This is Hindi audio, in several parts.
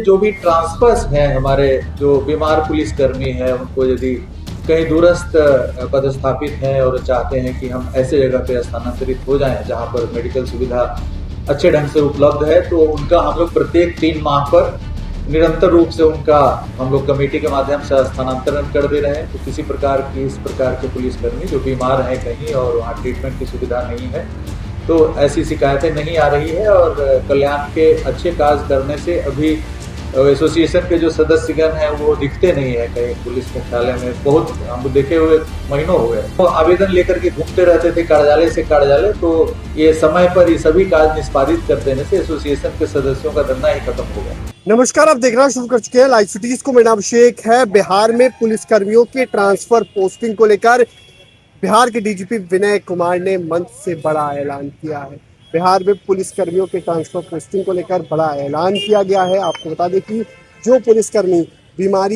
जो भी ट्रांसफर्स हैं हमारे जो बीमार पुलिसकर्मी हैं उनको यदि कहीं दूरस्थ पदस्थापित हैं और चाहते हैं कि हम ऐसे जगह पे स्थानांतरित हो जाएं जहां पर मेडिकल सुविधा अच्छे ढंग से उपलब्ध है, तो उनका हम लोग प्रत्येक 3 माह पर निरंतर रूप से उनका हम लोग कमेटी के माध्यम से स्थानांतरण कर दे रहे हैं। तो किसी प्रकार की इस प्रकार के पुलिसकर्मी जो बीमार हैं कहीं और वहाँ ट्रीटमेंट की सुविधा नहीं है, तो ऐसी शिकायतें नहीं आ रही है। और कल्याण के अच्छे कार्य करने से अभी एसोसिएशन के जो सदस्यगण हैं वो दिखते नहीं है कहीं पुलिस मुख्यालय में। बहुत हम देखे हुए महीनों हो गए, तो आवेदन लेकर के घूमते रहते थे कार्यालय से कार्यालय। तो ये समय पर ये सभी कार्य निष्पादित कर देने से एसोसिएशन के सदस्यों का धंधा ही खत्म हो गया। नमस्कार, आप देखना शुरू कर चुके हैं लाइव सिटीज को। मेरा नाम अभिषेक है। बिहार में पुलिसकर्मियों के ट्रांसफर पोस्टिंग को लेकर बिहार के डीजीपी विनय कुमार ने मंच से बड़ा ऐलान किया है। बिहार में पुलिसकर्मियों के ट्रांसफर पोस्टिंग को लेकर बड़ा ऐलान किया गया है। आपको बता दें कि जो पुलिसकर्मी बीमार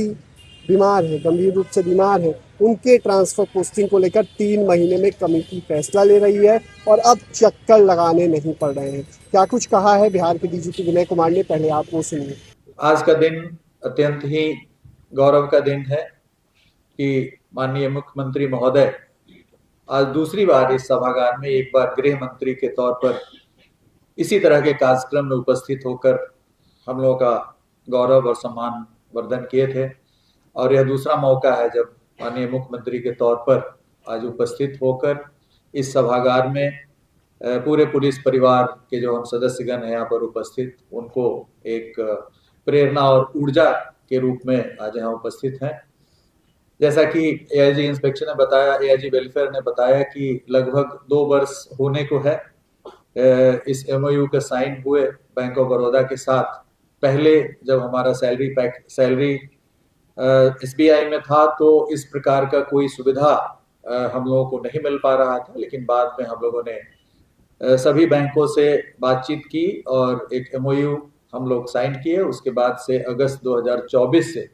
है, गंभीर रूप से बीमार है, उनके ट्रांसफर पोस्टिंग को लेकर 3 महीने में कमेटी फैसला ले रही है और अब चक्कर लगाने नहीं पड़ रहे हैं। क्या कुछ कहा है बिहार के डीजीपी विनय कुमार ने, पहले आप वो सुनिए। आज का दिन अत्यंत ही गौरव का दिन है कि माननीय मुख्यमंत्री महोदय आज दूसरी बार इस सभागार में एक बार गृह मंत्री के तौर पर इसी तरह के कार्यक्रम में उपस्थित होकर हम लोगों का गौरव और सम्मान वर्धन किए थे। और यह दूसरा मौका है जब माननीय मुख्यमंत्री के तौर पर आज उपस्थित होकर इस सभागार में पूरे पुलिस परिवार के जो हम सदस्यगण हैं यहाँ पर उपस्थित, उनको एक प्रेरणा और ऊर्जा के रूप में आज यहाँ उपस्थित हैं। जैसा कि एआईजी इंस्पेक्शन ने बताया, एआईजी वेलफेयर ने बताया कि लगभग 2 वर्ष होने को है इस एमओयू के साइन हुए बैंक ऑफ बड़ौदा के साथ। पहले जब हमारा सैलरी एसबीआई में था तो इस प्रकार का कोई सुविधा हम लोगों को नहीं मिल पा रहा था, लेकिन बाद में हम लोगों ने सभी बैंकों से बातचीत की और एक एमओयू हम लोग साइन किए। उसके बाद से अगस्त 2024 से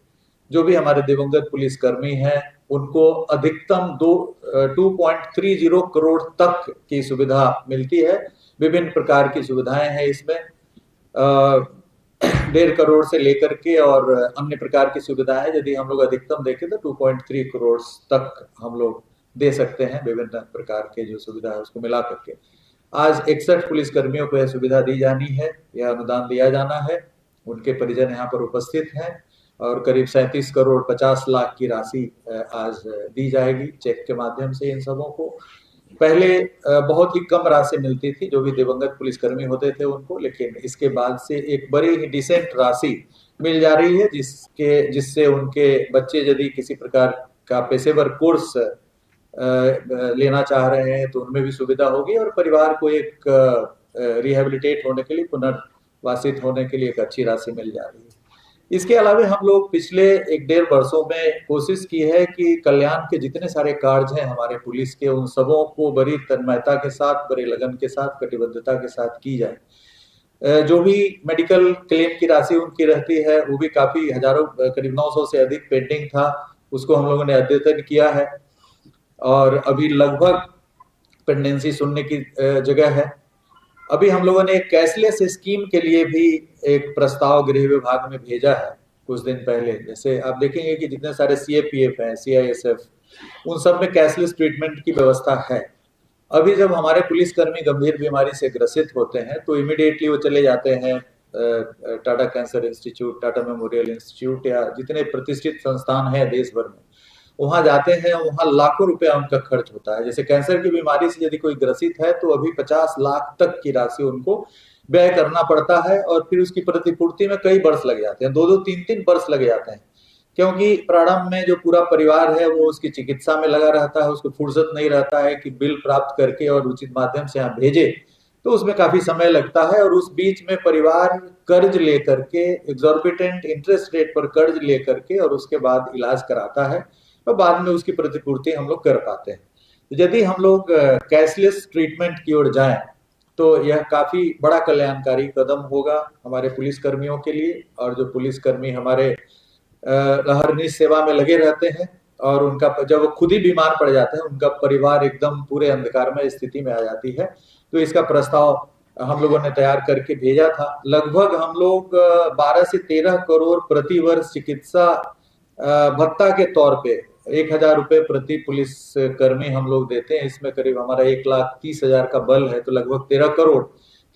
जो भी हमारे दिवंगत पुलिसकर्मी हैं उनको अधिकतम 2.30 करोड़ तक की सुविधा मिलती है। विभिन्न प्रकार की सुविधाएं हैं इसमें, 1.5 करोड़ से लेकर के और अन्य प्रकार की सुविधाएं यदि हम लोग अधिकतम देखें तो 2.3 करोड़ तक हम लोग दे सकते हैं। विभिन्न प्रकार के जो सुविधा है उसको मिला करके आज 61 पुलिसकर्मियों को यह सुविधा दी जानी है, यह अनुदान दिया जाना है। उनके परिजन यहाँ पर उपस्थित हैं और करीब 37 करोड़ 50 लाख की राशि आज दी जाएगी चेक के माध्यम से इन सबों को। पहले बहुत ही कम राशि मिलती थी जो भी दिवंगत पुलिसकर्मी होते थे उनको, लेकिन इसके बाद से एक बड़ी ही डिसेंट राशि मिल जा रही है जिससे उनके बच्चे यदि किसी प्रकार का पेशेवर कोर्स लेना चाह रहे हैं तो उनमें भी सुविधा होगी और परिवार को एक रिहेबिलिटेट होने के लिए, पुनर्वासित होने के लिए एक अच्छी राशि मिल जा रही है। इसके अलावा हम लोग पिछले 1-1.5 वर्षों में कोशिश की है कि कल्याण के जितने सारे कार्य हैं हमारे पुलिस के, उन सबों को बड़ी तन्मयता के साथ, बड़े लगन के साथ, कटिबद्धता के साथ की जाए। जो भी मेडिकल क्लेम की राशि उनकी रहती है वो भी काफी हजारों, करीब 900 से अधिक पेंडिंग था, उसको हम लोगों ने अद्यतन किया है और अभी लगभग पेंडेंसी सुनने की जगह है। अभी हम लोगों ने कैशलेस स्कीम के लिए भी एक प्रस्ताव गृह विभाग में भेजा है कुछ दिन पहले। जैसे आप देखेंगे कि जितने सारे सीएपीएफ हैं, सीआईएसएफ, उन सब में कैशलेस ट्रीटमेंट की व्यवस्था है। अभी जब हमारे पुलिसकर्मी गंभीर बीमारी से ग्रसित होते हैं तो इमीडिएटली वो चले जाते हैं Tata cancer institute, Tata memorial institute या जितने प्रतिष्ठित संस्थान हैं देश भर में, वहां जाते हैं। वहां लाखों रुपया उनका खर्च होता है। जैसे कैंसर की बीमारी से यदि कोई ग्रसित है तो अभी 50 लाख तक की राशि उनको व्यय करना पड़ता है और फिर उसकी प्रतिपूर्ति में कई वर्ष लग जाते हैं, 2-2, 3-3 वर्ष लग जाते हैं, क्योंकि प्रारंभ में जो पूरा परिवार है वो उसकी चिकित्सा में लगा रहता है, उसको फुर्सत नहीं रहता है कि बिल प्राप्त करके और उचित माध्यम से यहाँ भेजे, तो उसमें काफी समय लगता है। और उस बीच में परिवार कर्ज लेकर के, एग्जॉर्बिटेंट इंटरेस्ट रेट पर कर्ज लेकर के और उसके बाद इलाज कराता है और बाद में उसकी प्रतिपूर्ति हम लोग कर पाते हैं। तो यदि हम लोग कैशलेस ट्रीटमेंट की ओर जाएं तो यह काफी बड़ा कल्याणकारी कदम होगा हमारे पुलिसकर्मियों के लिए। और जो पुलिसकर्मी हमारे हरनिश सेवा में लगे रहते हैं और उनका जब वो खुद ही बीमार पड़ जाते हैं, उनका परिवार एकदम पूरे अंधकारमय स्थिति में आ जाती है, तो इसका प्रस्ताव हम लोगों ने तैयार करके भेजा था। लगभग हम लोग 12 से 13 करोड़ प्रति वर्ष चिकित्सा भत्ता के तौर पे 1,000 रुपए प्रति पुलिस कर्मी हम लोग देते हैं। इसमें करीब हमारा 1,30,000 का बल है, तो लगभग 13 करोड़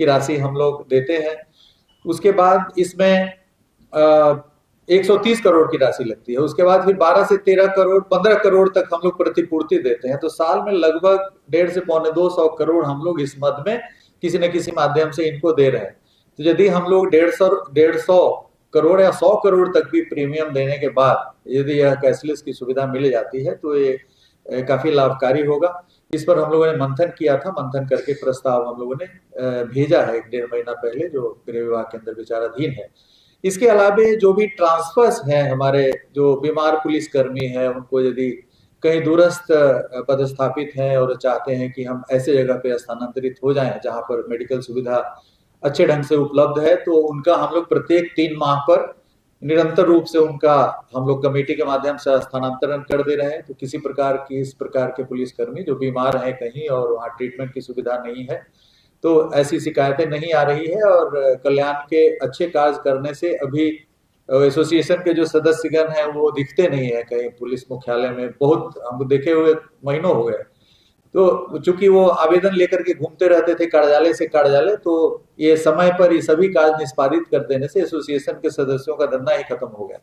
की राशि हम लोग देते हैं। उसके बाद इसमें 130 करोड़ की राशि लगती है। उसके बाद फिर 12 से 13 करोड़ 15 करोड़ तक हम लोग प्रतिपूर्ति देते हैं। तो साल में लगभग 1.5 से 250 करोड़ हम लोग इस मद में किसी न किसी माध्यम से इनको दे रहे हैं। तो यदि हम लोग 150 करोड़ या 100 करोड़ तक भी प्रीमियम देने के बाद यदि यह कैशलेस की सुविधा मिल जाती है तो ये काफी लाभकारी होगा। इस पर हम लोगों ने मंथन किया था। मंथन करके प्रस्ताव हम लोगों ने भेजा है 1.5 महीना पहले, जो गृह विभाग के अंदर विचाराधीन है। इसके अलावे जो भी ट्रांसफर्स हैं, हमारे जो बीमार पुलिसकर्मी हैं, उनको यदि कहीं दूरस्थ पदस्थापित हैं और चाहते हैं कि हम ऐसे जगह पे स्थानांतरित हो जाएं जहां पर मेडिकल सुविधा अच्छे ढंग से उपलब्ध है, तो उनका हम लोग प्रत्येक 3 माह पर निरंतर रूप से उनका हम लोग कमेटी के माध्यम से स्थानांतरण कर दे रहे हैं। तो किसी प्रकार की इस प्रकार के पुलिसकर्मी जो बीमार हैं कहीं और वहाँ ट्रीटमेंट की सुविधा नहीं है, तो ऐसी शिकायतें नहीं आ रही है। और कल्याण के अच्छे कार्य करने से अभी एसोसिएशन के जो सदस्यगण हैं वो दिखते नहीं है कहीं पुलिस मुख्यालय में। बहुत हम देखे हुए महीनों हो गए। तो चूंकि वो आवेदन लेकर के घूमते रहते थे कार्यालय से कार्यालय, तो ये समय पर ये सभी कार्य निष्पादित कर देने से एसोसिएशन के सदस्यों का धंधा ही खत्म हो गया।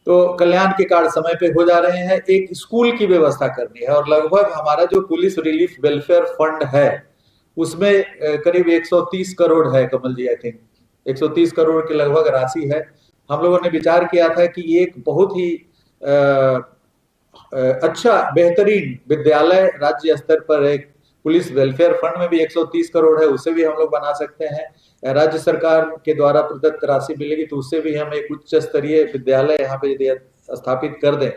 तो कल्याण के कार्य समय पे हो जा रहे हैं। एक स्कूल की व्यवस्था करनी है और लगभग हमारा जो पुलिस रिलीफ वेलफेयर फंड है उसमें करीब 130 करोड़ है कमल जी, आई थिंक 130 करोड़ के लगभग राशि है। हम लोगों ने विचार किया था कि एक बहुत ही अच्छा बेहतरीन विद्यालय राज्य स्तर पर एक पुलिस वेलफेयर फंड में भी 130 करोड़ है, उसे भी हम लोग बना सकते हैं। राज्य सरकार के द्वारा प्रदत्त राशि मिलेगी तो उससे भी हम एक उच्च स्तरीय विद्यालय यहाँ पे यदि स्थापित कर दें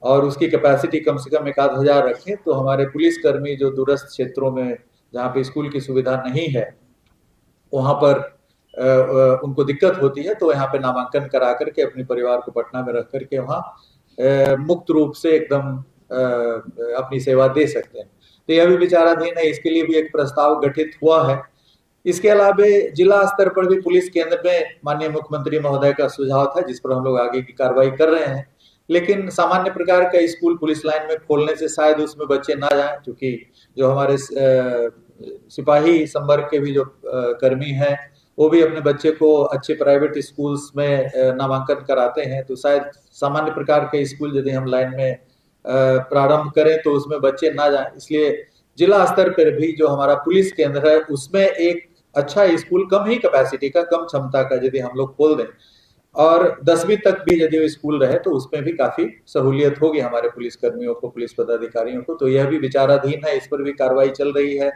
और उसकी कैपेसिटी कम से कम 1,000 रखें, तो हमारे पुलिसकर्मी जो दूरस्थ क्षेत्रों में जहाँ पे स्कूल की सुविधा नहीं है वहां पर उनको दिक्कत होती है, तो यहाँ पे नामांकन करा करके अपने परिवार को पटना में रख करके वहाँ मुक्त रूप से एकदम अपनी सेवा दे सकते हैं। तो यह भी विचाराधीन है। इसके लिए भी एक प्रस्ताव गठित हुआ है। इसके अलावा जिला स्तर पर भी पुलिस केंद्र में माननीय मुख्यमंत्री महोदय का सुझाव था जिस पर हम लोग आगे की कार्रवाई कर रहे हैं। लेकिन सामान्य प्रकार का स्कूल पुलिस लाइन में खोलने से शायद उसमें बच्चे ना जाएं, क्योंकि जो हमारे सिपाही संवर्ग के भी जो कर्मी हैं वो भी अपने बच्चे को अच्छे प्राइवेट स्कूल्स में नामांकन कराते हैं। तो शायद सामान्य प्रकार के स्कूल यदि हम लाइन में प्रारंभ करें तो उसमें बच्चे ना जाएं। इसलिए जिला स्तर पर भी जो हमारा पुलिस केंद्र है उसमें एक अच्छा स्कूल कम ही कैपेसिटी का, कम क्षमता का यदि हम लोग खोल दें और 10वीं तक भी यदि स्कूल रहे तो उसमें भी काफी सहूलियत होगी हमारे पुलिस कर्मियों को, पुलिस पदाधिकारियों को। तो यह भी विचाराधीन है, इस पर भी कार्रवाई चल रही है।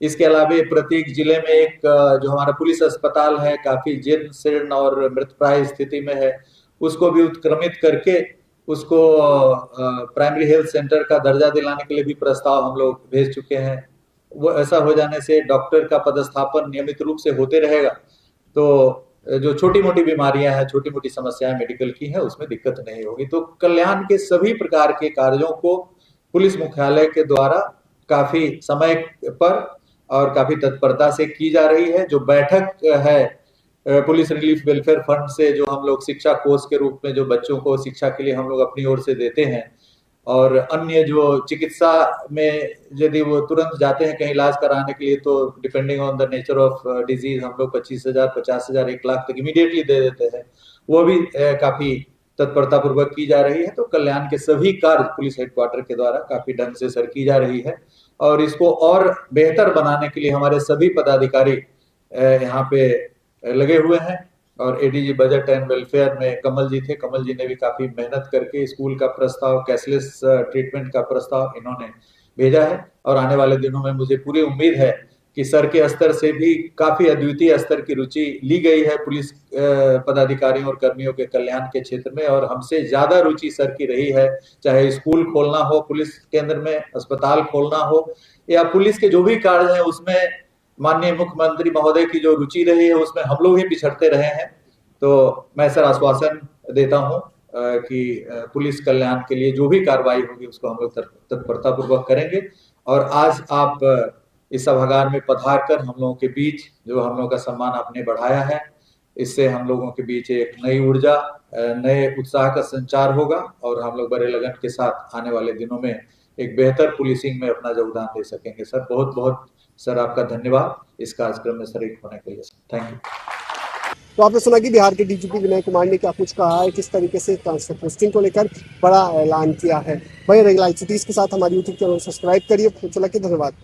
इसके अलावा प्रत्येक जिले में एक जो हमारा पुलिस अस्पताल है काफी जीर्ण शीर्ण और मृतप्राय स्थिति में है, उसको भी उत्क्रमित करके उसको प्राइमरी हेल्थ सेंटर का दर्जा दिलाने के लिए भी प्रस्ताव हम लोग भेज चुके हैं। वो ऐसा हो जाने से डॉक्टर का पदस्थापन नियमित रूप से होते रहेगा, तो जो छोटी मोटी बीमारियां हैं, छोटी मोटी समस्याएं मेडिकल की है, उसमें दिक्कत नहीं होगी। तो कल्याण के सभी प्रकार के कार्यों को पुलिस मुख्यालय के द्वारा काफी समय पर और काफी तत्परता से की जा रही है। जो बैठक है पुलिस रिलीफ वेलफेयर फंड से जो हम लोग शिक्षा कोष के रूप में जो बच्चों को शिक्षा के लिए हम लोग अपनी ओर से देते हैं, और अन्य जो चिकित्सा में यदि वो तुरंत जाते हैं कहीं इलाज कराने के लिए तो depending on the nature of disease हम लोग 25,000, 50,000, 1 लाख तक इमीडिएटली दे देते हैं। वो भी काफी तत्परता पूर्वक की जा रही है। तो कल्याण के सभी कार्य पुलिस हेडक्वार्टर के द्वारा काफी ढंग से सर की जा रही है और इसको और बेहतर बनाने के लिए हमारे सभी पदाधिकारी यहाँ पे लगे हुए हैं। और एडीजी बजट एंड वेलफेयर में कमल जी थे, कमल जी ने भी काफी मेहनत करके स्कूल का प्रस्ताव, कैशलेस ट्रीटमेंट का प्रस्ताव इन्होंने भेजा है। और आने वाले दिनों में मुझे पूरी उम्मीद है कि सर के स्तर से भी काफी अद्वितीय स्तर की रुचि ली गई है पुलिस पदाधिकारियों और कर्मियों के कल्याण के क्षेत्र में, और हमसे ज्यादा रुचि सर की रही है। चाहे स्कूल खोलना हो पुलिस केंद्र में, अस्पताल खोलना हो, या पुलिस के जो भी कार्य है उसमें माननीय मुख्यमंत्री महोदय की जो रुचि रही है उसमें हम लोग ही पिछड़ते रहे हैं। तो मैं सर आश्वासन देता हूं कि पुलिस कल्याण के लिए जो भी कार्रवाई होगी उसको हम लोग तत्परता पूर्वक करेंगे। और आज आप इस सभागार में पधार कर हम लोगों के बीच जो हम लोगों का सम्मान आपने बढ़ाया है, इससे हम लोगों के बीच एक नई ऊर्जा, नए उत्साह का संचार होगा और हम लोग बड़े लगन के साथ आने वाले दिनों में एक बेहतर पुलिसिंग में अपना योगदान दे सकेंगे। सर बहुत बहुत सर आपका धन्यवाद इस कार्यक्रम में शरीक होने के लिए। Thank you. तो आपने सुना कि बिहार के डीजीपी विनय कुमार ने क्या कुछ कहा है, किस तरीके से ट्रांसफर पोस्टिंग को लेकर बड़ा ऐलान किया है। भाई रेगुलर सिटीज के साथ हमारी यूट्यूब चैनल सब्सक्राइब करिए। धन्यवाद।